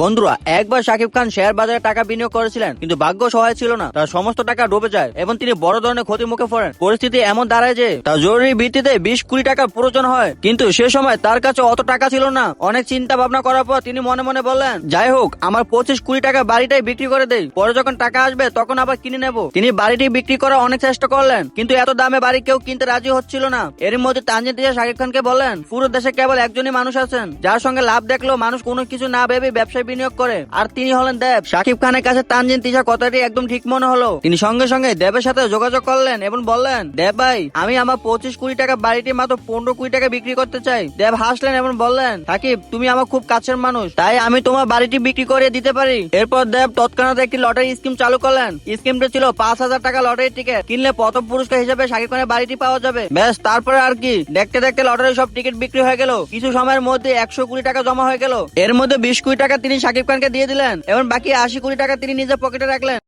বন্ধুরা, একবার শাকিব খান শেয়ার বাজারে টাকা বিনিয়োগ করেছিলেন, কিন্তু ভাগ্য সহায় ছিল না। তার সমস্ত টাকা ডুবে যায় এবং তিনি বড় ধরনের ক্ষতির মুখে পড়েন। পরিস্থিতি এমন দাঁড়ায় যে তার জরুরি ভিত্তিতে 20 কোটি টাকা প্রয়োজন হয়, কিন্তু সে সময় তার কাছে অত টাকা ছিল না। অনেক চিন্তা ভাবনা করার পর তিনি মনে মনে বললেন, যাই হোক, আমার 25 কোটি টাকা বাড়িটাই বিক্রি করে দেই, পরে যখন টাকা আসবে তখন আবার কিনে নেব। তিনি বাড়িটি বিক্রি করার অনেক চেষ্টা করলেন, কিন্তু এত দামে বাড়ি কেউ কিনতে রাজি হচ্ছিল না। এর মধ্যে তানজিন তিশা শাকিব খানকে বললেন, পুরো দেশে কেবল একজনই মানুষ আছেন যার সঙ্গে লাভ দেখলেও মানুষ কোনো কিছু না ভেবে ব্যবসায় বিনিয়োগ করে, আর তিনি হলেন দেব। শাকিব খানের কাছে তানজিন তিশা কথাটি একদম ঠিক মনে হলো। তিনি সঙ্গে সঙ্গে দেবের সাথে যোগাযোগ করলেন এবং বললেন, দেব ভাই, আমি আমার 25 কোটি টাকা বাড়িটি মাত্র 15 কোটি টাকা বিক্রি করতে চাই। দেব হাসলেন এবং বললেন, সাকিব, তুমি আমার খুব কাছের মানুষ, তাই আমি তোমার বাড়িটি বিক্রি করে দিতে পারি। এরপর দেব তৎক্ষণাৎ একটি লটারি স্কিম চালু করলেন। স্কিমটা ছিল 5,000 টাকা লটারি টিকিট কিনলে প্রথম পুরস্কার হিসেবে শাকিব খানের বাড়িটি পাওয়া যাবে। ব্যাস, তারপরে আর কি, দেখতে দেখতে লটারি সব টিকিট বিক্রি হয়ে গেল। কিছু সময়ের মধ্যে 100 কোটি টাকা জমা হয়ে গেল। এর মধ্যে 20 কোটি টাকা তিনি শাকিব খানকে দিয়ে দিলেন এবং বাকি 80 কোটি টাকা তিনি নিজের পকেটে রাখলেন।